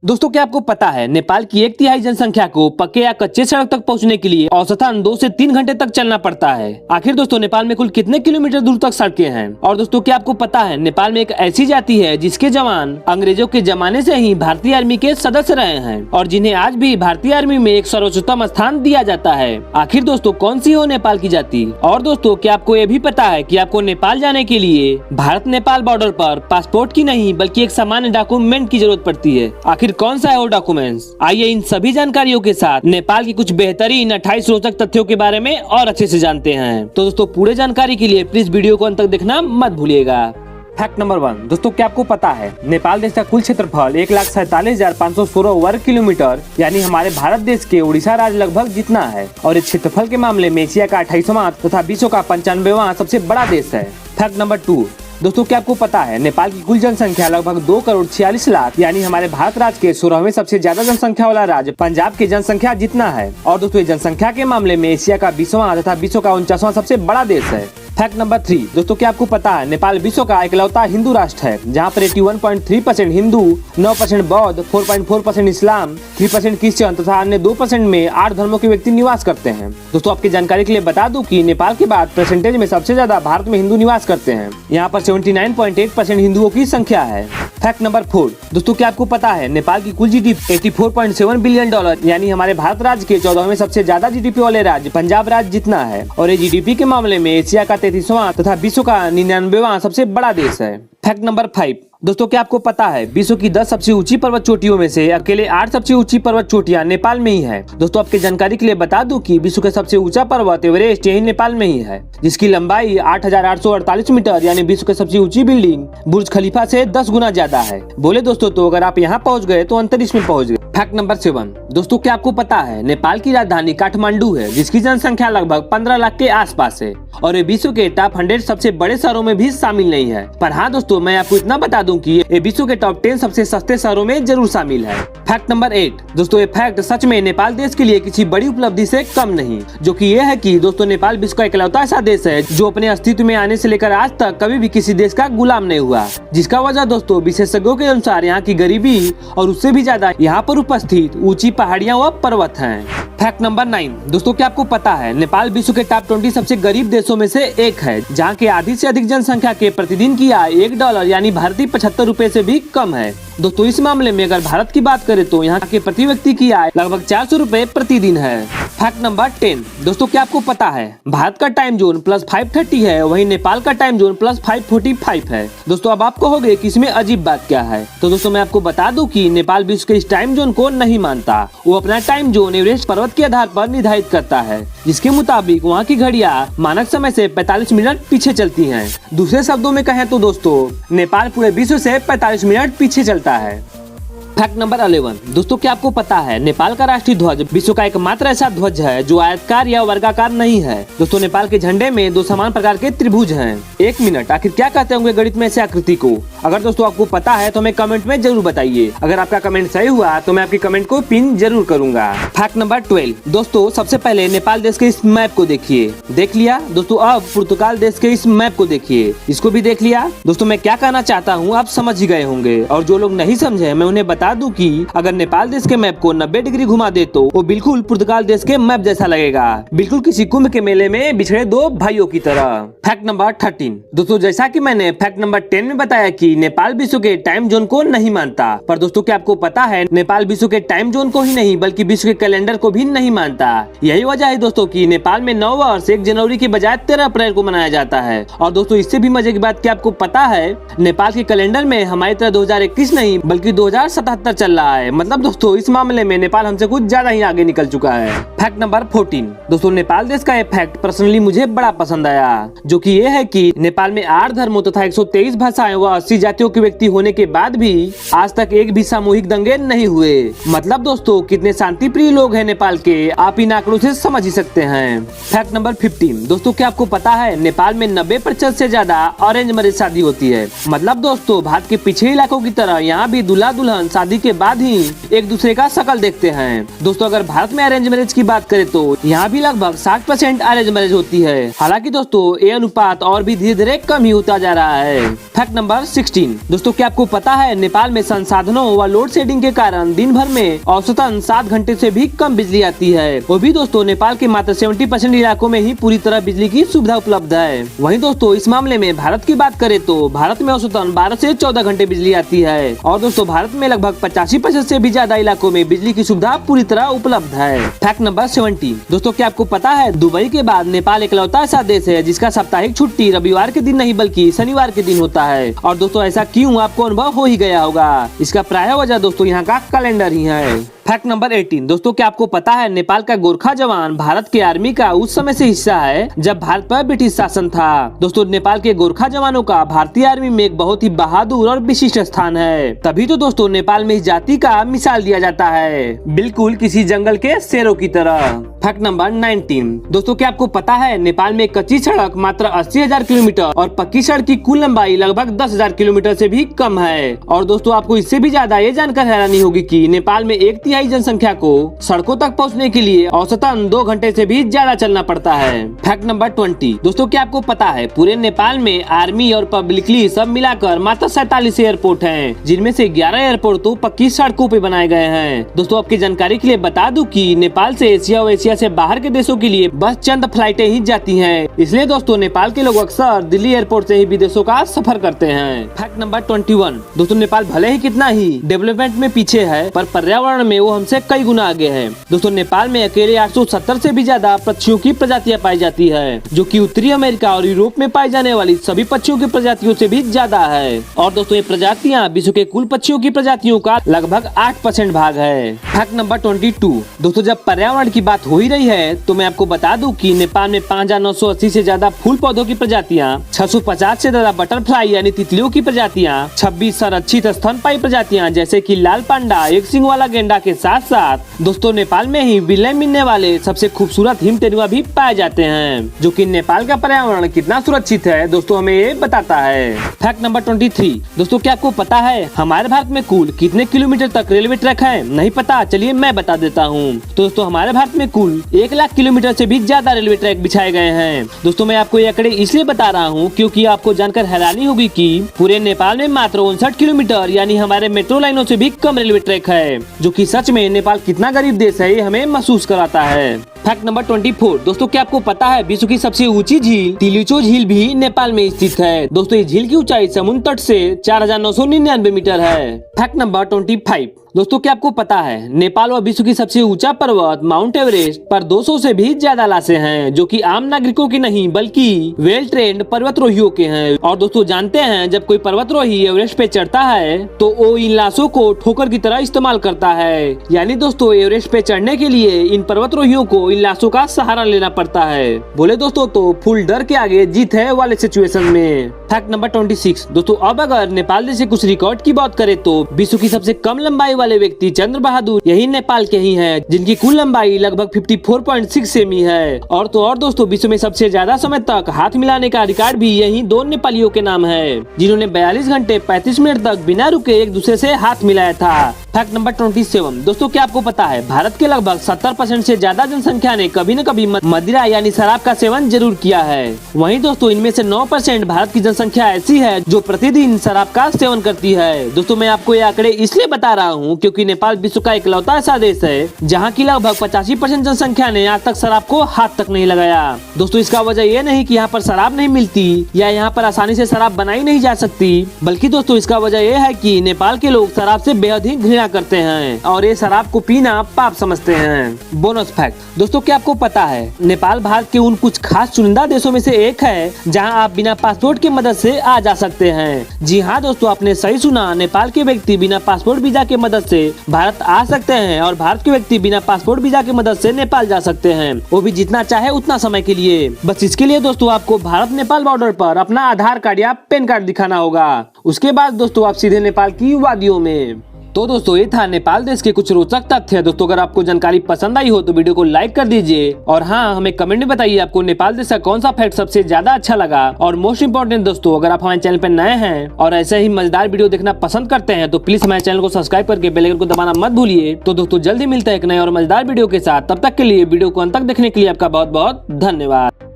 दोस्तों क्या आपको पता है नेपाल की 1/3 जनसंख्या को पक्के या कच्चे सड़क तक पहुंचने के लिए औसतन 2 से 3 घंटे तक चलना पड़ता है। आखिर दोस्तों नेपाल में कुल कितने किलोमीटर दूर तक सड़कें हैं? और दोस्तों क्या आपको पता है नेपाल में एक ऐसी जाति है जिसके जवान अंग्रेजों के जमाने से ही भारतीय आर्मी के सदस्य रहे हैं और जिन्हें आज भी भारतीय आर्मी में एक सर्वोच्चतम स्थान दिया जाता है। आखिर दोस्तों कौन सी हो नेपाल की जाति? और दोस्तों क्या आपको ये भी पता है कि आपको नेपाल जाने के लिए भारत नेपाल बॉर्डर पर पासपोर्ट की नहीं बल्कि एक सामान्य डॉक्यूमेंट की जरूरत पड़ती है। आखिर कौन सा है वो डॉक्यूमेंट्स? आइए इन सभी जानकारियों के साथ नेपाल की कुछ बेहतरीन 28 रोचक तथ्यों के बारे में और अच्छे से जानते हैं। तो दोस्तों पूरे जानकारी के लिए प्लीज वीडियो को अंत तक देखना मत भूलिएगा। फैक्ट नंबर 1 दोस्तों क्या आपको पता है नेपाल देश का कुल क्षेत्रफल 1,47,516 वर्ग किलोमीटर यानी हमारे भारत देश के उड़ीसा राज्य लगभग जितना है और इस क्षेत्रफल के मामले में एशिया का 28वां तथा विश्व का 95वां सबसे बड़ा देश है। फैक्ट नंबर 2 दोस्तों क्या आपको पता है नेपाल की कुल जनसंख्या लगभग 2,46,00,000 यानी हमारे भारत राज्य के 16वें सबसे ज्यादा जनसंख्या वाला राज्य पंजाब की जनसंख्या जितना है और दोस्तों जनसंख्या के मामले में एशिया का 20वां तथा विश्व का 49वां सबसे बड़ा देश है। फैक्ट नंबर 3 दोस्तों क्या आपको पता है नेपाल विश्व का इकलौता हिंदू राष्ट्र है जहां पर 81.3% हिंदू, 9% बौद्ध, 4.4% इस्लाम, 3% क्रिश्चियन तथा अन्य 2% में 8 धर्मों के व्यक्ति निवास करते हैं। दोस्तों आपकी जानकारी के लिए बता दूं कि नेपाल के बाद परसेंटेज में सबसे ज्यादा भारत में हिंदू निवास करते हैं। यहाँ पर 79.8% हिंदुओं की संख्या है। फैक्ट नंबर 4 दोस्तों क्या आपको पता है नेपाल की कुल जीडीपी $84.7 बिलियन यानी हमारे भारत राज्य के 14वें सबसे ज्यादा जीडीपी वाले राज्य पंजाब राज्य जितना है और ये जीडीपी के मामले में एशिया का 33वां तथा विश्व का 99वां सबसे बड़ा देश है। फैक्ट नंबर 5 दोस्तों क्या आपको पता है विश्व की 10 सबसे ऊंची पर्वत चोटियों में से अकेले 8 सबसे ऊंची पर्वत चोटियां नेपाल में ही है। दोस्तों आपके जानकारी के लिए बता दूं कि विश्व के सबसे ऊंचा पर्वत एवरेस्ट यही नेपाल में ही है जिसकी लंबाई 8,848 मीटर यानी विश्व की सबसे ऊंची बिल्डिंग बुर्ज खलीफा से 10 गुना ज्यादा है। बोले दोस्तों तो अगर आप यहाँ पहुँच गए तो अंतरिक्ष में पहुँच गए। फैक्ट नंबर 7 दोस्तों क्या आपको पता है नेपाल की राजधानी काठमांडू है जिसकी जनसंख्या लगभग 15 लाख के आसपास है और ये विश्व के टॉप 100 सबसे बड़े शहरों में भी शामिल नहीं है। पर हाँ दोस्तों मैं आपको इतना बता दूं कि ये विश्व के टॉप 10 सबसे सस्ते शहरों में जरूर शामिल है। फैक्ट नंबर 8 दोस्तों ये फैक्ट सच में नेपाल देश के लिए किसी बड़ी उपलब्धि से कम नहीं, जो कि ये है कि दोस्तों नेपाल विश्व का इकलौता ऐसा देश है जो अपने अस्तित्व में आने से लेकर आज तक कभी भी किसी देश का गुलाम नहीं हुआ, जिसका वजह दोस्तों विशेषज्ञों के अनुसार यहाँ की गरीबी और उससे भी ज्यादा यहाँ पर उपस्थित ऊंची पहाड़ियाँ व पर्वत हैं। फैक्ट नंबर 9 दोस्तों क्या आपको पता है नेपाल विश्व के टॉप 20 सबसे गरीब देशों में से एक है जहाँ के आधी से अधिक जनसंख्या के प्रतिदिन की आय $1 यानी भारतीय 75 रुपए से भी कम है। दोस्तों इस मामले में अगर भारत की बात करें तो यहाँ के प्रति व्यक्ति की आय लगभग 400 रुपए प्रतिदिन है। फैक्ट नंबर 10 दोस्तों क्या आपको पता है भारत का टाइम जोन +5:30 है वहीं नेपाल का टाइम जोन +5:45 है। दोस्तों अब आप कहोगे कि इसमें अजीब बात क्या है, तो दोस्तों मैं आपको बता दूं कि नेपाल विश्व के इस टाइम जोन को नहीं मानता। वो अपना टाइम जोन एवरेस्ट पर्वत के आधार पर निर्धारित करता है जिसके मुताबिक वहाँ की घड़ियां मानक समय से 45 मिनट पीछे चलती हैं। दूसरे शब्दों में कहें तो दोस्तों नेपाल पूरे विश्व से 45 मिनट पीछे चलता है। फैक्ट नंबर 11 दोस्तों क्या आपको पता है नेपाल का राष्ट्रीय ध्वज विश्व का एकमात्र ऐसा ध्वज है जो आयताकार या वर्गाकार नहीं है। दोस्तों नेपाल के झंडे में 2 समान प्रकार के त्रिभुज हैं। 1 मिनट आखिर क्या कहते होंगे गणित में ऐसे आकृति को? अगर दोस्तों आपको पता है तो हमें कमेंट में जरूर बताइए। अगर आपका कमेंट सही हुआ तो मैं आपके कमेंट को पिन जरूर करूंगा। फैक्ट नंबर 12 दोस्तों सबसे पहले नेपाल देश के इस मैप को देखिए। देख लिया दोस्तों? अब पुर्तगाल देश के इस मैप को देखिए, इसको भी देख लिया। दोस्तों मैं क्या कहना चाहता हूँ आप समझ ही गए होंगे और जो लोग नहीं समझे मैं उन्हें बता दूं कि अगर नेपाल देश के मैप को 90 डिग्री घुमा दे तो वो बिल्कुल पुर्तगाल देश के मैप जैसा लगेगा, बिल्कुल किसी कुंभ के मेले में बिछड़े 2 भाइयों की तरह। फैक्ट नंबर 13 दोस्तों जैसा कि मैंने फैक्ट नंबर 10 में बताया कि नेपाल विश्व के टाइम जोन को नहीं मानता, पर दोस्तों क्या आपको पता है नेपाल विश्व के टाइम जोन को ही नहीं बल्कि विश्व के कैलेंडर को भी नहीं मानता। यही वजह है दोस्तों की नेपाल में नव वर्ष 1 जनवरी के बजाय 13 अप्रैल को मनाया जाता है। और दोस्तों इससे भी मजे की बात क्या आपको पता है नेपाल के कैलेंडर में हमारी तरह 2021 नहीं बल्कि 2077 चल रहा है। मतलब दोस्तों इस मामले में नेपाल हमसे कुछ ज्यादा ही आगे निकल चुका है। फैक्ट नंबर 14 दोस्तों नेपाल देश का ये फैक्ट पर्सनली मुझे बड़ा पसंद आया, जो कि ये है कि नेपाल में 8 धर्मों तथा 123 भाषाएं व 80 जातियों के व्यक्ति होने के बाद भी आज तक एक भी सामूहिक दंगे नहीं हुए। मतलब दोस्तों कितने शांति प्रिय लोग हैं नेपाल के, आप इन आंकड़ों से समझ ही सकते हैं। फैक्ट नंबर 15 दोस्तों क्या आपको पता है नेपाल में 90% से ज्यादा अरेंज मैरिज शादी होती है। मतलब दोस्तों भारत के पिछड़े इलाकों की तरह यहाँ भी दूल्हा दुल्हन शादी के बाद ही एक दूसरे का शकल देखते हैं। दोस्तों अगर भारत में अरेंज मैरिज की बात करें तो यहाँ भी लगभग 60% अरेंज मैरिज होती है। हालांकि दोस्तों ये अनुपात और भी धीरे धीरे कम ही होता जा रहा है। फैक्ट नंबर 16 16 दोस्तों क्या आपको पता है नेपाल में संसाधनों व लोड शेडिंग के कारण दिन भर में औसतन 7 घंटे से भी कम बिजली आती है। वो भी दोस्तों नेपाल के मात्र 70% इलाकों में ही पूरी तरह बिजली की सुविधा उपलब्ध है। वहीं दोस्तों इस मामले में भारत की बात करें तो भारत में औसतन 12 से 14 घंटे बिजली आती है और दोस्तों भारत में लगभग 85% से भी ज्यादा इलाकों में बिजली की सुविधा पूरी तरह उपलब्ध है। फैक्ट नंबर 17 दोस्तों क्या आपको पता है दुबई के बाद नेपाल इकलौता ऐसा देश है जिसका साप्ताहिक छुट्टी रविवार के दिन नहीं बल्कि शनिवार के दिन होता है। और दोस्तों ऐसा क्यों आपको अनुभव हो ही गया होगा। इसका प्रायः वजह दोस्तों यहाँ का कैलेंडर ही है। फैक्ट नंबर 18 दोस्तों क्या आपको पता है नेपाल का गोरखा जवान भारत के आर्मी का उस समय से हिस्सा है जब भारत पर ब्रिटिश शासन था। दोस्तों नेपाल के गोरखा जवानों का भारतीय आर्मी में एक बहुत ही बहादुर और विशिष्ट स्थान है। तभी तो दोस्तों नेपाल में इस जाति का मिसाल दिया जाता है, बिल्कुल किसी जंगल के शेरों की तरह। फैक्ट नंबर 19 दोस्तों क्या आपको पता है नेपाल में कच्ची सड़क मात्र 80,000 किलोमीटर और पक्की सड़क की कुल लंबाई लगभग 10,000 किलोमीटर से भी कम है। और दोस्तों आपको इससे भी ज्यादा ये जानकर हैरानी होगी कि नेपाल में 1/3 जनसंख्या को सड़कों तक पहुंचने के लिए औसतन 2 घंटे से भी ज्यादा चलना पड़ता है। फैक्ट नंबर 20 दोस्तों क्या आपको पता है पूरे नेपाल में आर्मी और पब्लिकली सब मिलाकर मात्र 47 एयरपोर्ट हैं, जिनमें से 11 एयरपोर्ट तो पक्की सड़कों पे बनाए गए हैं। दोस्तों आपकी जानकारी के लिए बता दूं कि नेपाल से एशिया और एशिया से बाहर के देशों के लिए बस चंद फ्लाइटें ही जाती हैं। इसलिए दोस्तों नेपाल के लोग अक्सर दिल्ली एयरपोर्ट से ही विदेशों का सफर करते हैं। फैक्ट नंबर 21 दोस्तों नेपाल भले ही कितना ही डेवलपमेंट में पीछे है पर पर्यावरण में वो हमसे कई गुना आगे है। दोस्तों नेपाल में अकेले 870 से भी ज्यादा पक्षियों की प्रजातियां पाई जाती है, जो कि उत्तरी अमेरिका और यूरोप में पाई जाने वाली सभी पक्षियों की प्रजातियों से भी ज्यादा है। और दोस्तों ये प्रजातियां विश्व के कुल पक्षियों की प्रजातियों का लगभग 8% भाग है। फैक्ट नंबर 22 दोस्तों जब पर्यावरण की बात हो ही रही है तो मैं आपको बता दूं कि नेपाल में 5,980 से ज्यादा फूल पौधों की प्रजातियां, 650 से ज्यादा बटरफ्लाई यानी तितलियों की प्रजातियां, 26 संरक्षित स्तनपायी प्रजातियां जैसे कि लाल पांडा, एक सिंग वाला गेंडा के साथ साथ दोस्तों नेपाल में ही विलय मिलने वाले सबसे खूबसूरत हिम तेंदुआ भी पाए जाते हैं, जो कि नेपाल का पर्यावरण कितना सुरक्षित है दोस्तों हमें ये बताता है। फैक्ट नंबर 23 दोस्तों क्या आपको पता है हमारे भारत में कुल कितने किलोमीटर तक रेलवे ट्रैक है? नहीं पता? चलिए मैं बता देता हूँ। दोस्तों हमारे भारत में कुल 1 लाख किलोमीटर से भी ज्यादा रेलवे ट्रैक बिछाए गए हैं। दोस्तों मैं आपको ये आंकड़े इसलिए बता रहा हूँ क्योंकि आपको जानकर हैरानी होगी कि पूरे नेपाल में मात्र 59 किलोमीटर यानी हमारे मेट्रो लाइनों से भी कम रेलवे ट्रैक है, जो कि सच में नेपाल कितना गरीब देश है ये हमें महसूस कराता है। फैक्ट नंबर 24 दोस्तों क्या आपको पता है विश्व की सबसे ऊंची झील तिलिचो झील भी नेपाल में स्थित है। दोस्तों इस झील की ऊंचाई समुद्र तट से 4,999 मीटर है। फैक्ट नंबर 25 दोस्तों क्या आपको पता है नेपाल व विश्व की सबसे ऊंचा पर्वत माउंट एवरेस्ट पर 200 से भी ज्यादा लाशें हैं, जो कि आम नागरिकों की नहीं बल्कि वेल ट्रेंड पर्वतरोहियों के हैं। और दोस्तों जानते हैं जब कोई पर्वतरोही एवरेस्ट पे चढ़ता है तो वो इन लाशों को ठोकर की तरह इस्तेमाल करता है, यानी दोस्तों एवरेस्ट पे चढ़ने के लिए इन पर्वतरोहियों को इन लाशों का सहारा लेना पड़ता है। बोले दोस्तों तो फुल डर के आगे जीत है वाले सिचुएशन में। फैक्ट नंबर 26 दोस्तों अब अगर नेपाल जैसे कुछ रिकॉर्ड की बात करें तो विश्व की सबसे कम लंबाई वाले व्यक्ति चंद्र बहादुर यही नेपाल के ही हैं, जिनकी कुल लंबाई लगभग 54.6 सेमी है। और तो और दोस्तों विश्व में सबसे ज्यादा समय तक हाथ मिलाने का रिकॉर्ड भी यही 2 नेपालियों के नाम है, जिन्होंने 42 घंटे 35 मिनट तक बिना रुके एक दूसरे से हाथ मिलाया था। फैक्ट नंबर 27 दोस्तों क्या आपको पता है भारत के लगभग 70% से ज्यादा जनसंख्या ने कभी न कभी मदिरा यानी शराब का सेवन जरूर किया है। वहीं दोस्तों इनमें से 9% भारत की जनसंख्या ऐसी है जो प्रतिदिन शराब का सेवन करती है। दोस्तों मैं आपको ये आंकड़े इसलिए बता रहा हूँ क्योंकि नेपाल विश्व का इकलौता ऐसा देश है जहाँ की लगभग 85% जनसंख्या ने आज तक शराब को हाथ तक नहीं लगाया। दोस्तों इसका वजह ये नहीं कि यहाँ पर शराब नहीं मिलती या यहाँ पर आसानी से शराब बनाई नहीं जा सकती, बल्कि दोस्तों इसका वजह यह है कि नेपाल के लोग शराब से बेहद ही घृणा करते हैं और ये शराब को पीना पाप समझते हैं। बोनस फैक्ट दोस्तों क्या आपको पता है नेपाल भारत के उन कुछ खास चुनिंदा देशों में से एक है जहां आप बिना पासपोर्ट की मदद से आ जा सकते हैं। जी हाँ दोस्तों आपने सही सुना, नेपाल के व्यक्ति बिना पासपोर्ट वीजा के मदद से भारत आ सकते हैं और भारत के व्यक्ति बिना पासपोर्ट वीजा की मदद से नेपाल जा सकते हैं, वो भी जितना चाहे उतना समय के लिए। बस इसके लिए दोस्तों आपको भारत नेपाल बॉर्डर पर अपना आधार कार्ड या पैन कार्ड दिखाना होगा। उसके बाद दोस्तों आप सीधे नेपाल की वादियों में। तो दोस्तों ये था नेपाल देश के कुछ रोचक तथ्य। दोस्तों अगर आपको जानकारी पसंद आई हो तो वीडियो को लाइक कर दीजिए और हाँ हमें कमेंट में बताइए आपको नेपाल देश का कौन सा फैक्ट सबसे ज्यादा अच्छा लगा। और मोस्ट इम्पोर्टेंट दोस्तों अगर आप हमारे चैनल पर नए हैं और ऐसे ही मजेदार वीडियो देखना पसंद करते हैं तो प्लीज हमारे चैनल को सब्सक्राइब करके बेल आइकन को दबाना मत भूलिए। तो दोस्तों जल्दी मिलते हैं एक नए और मजेदार वीडियो के साथ, तब तक के लिए वीडियो को अंत तक देखने के लिए आपका बहुत बहुत धन्यवाद।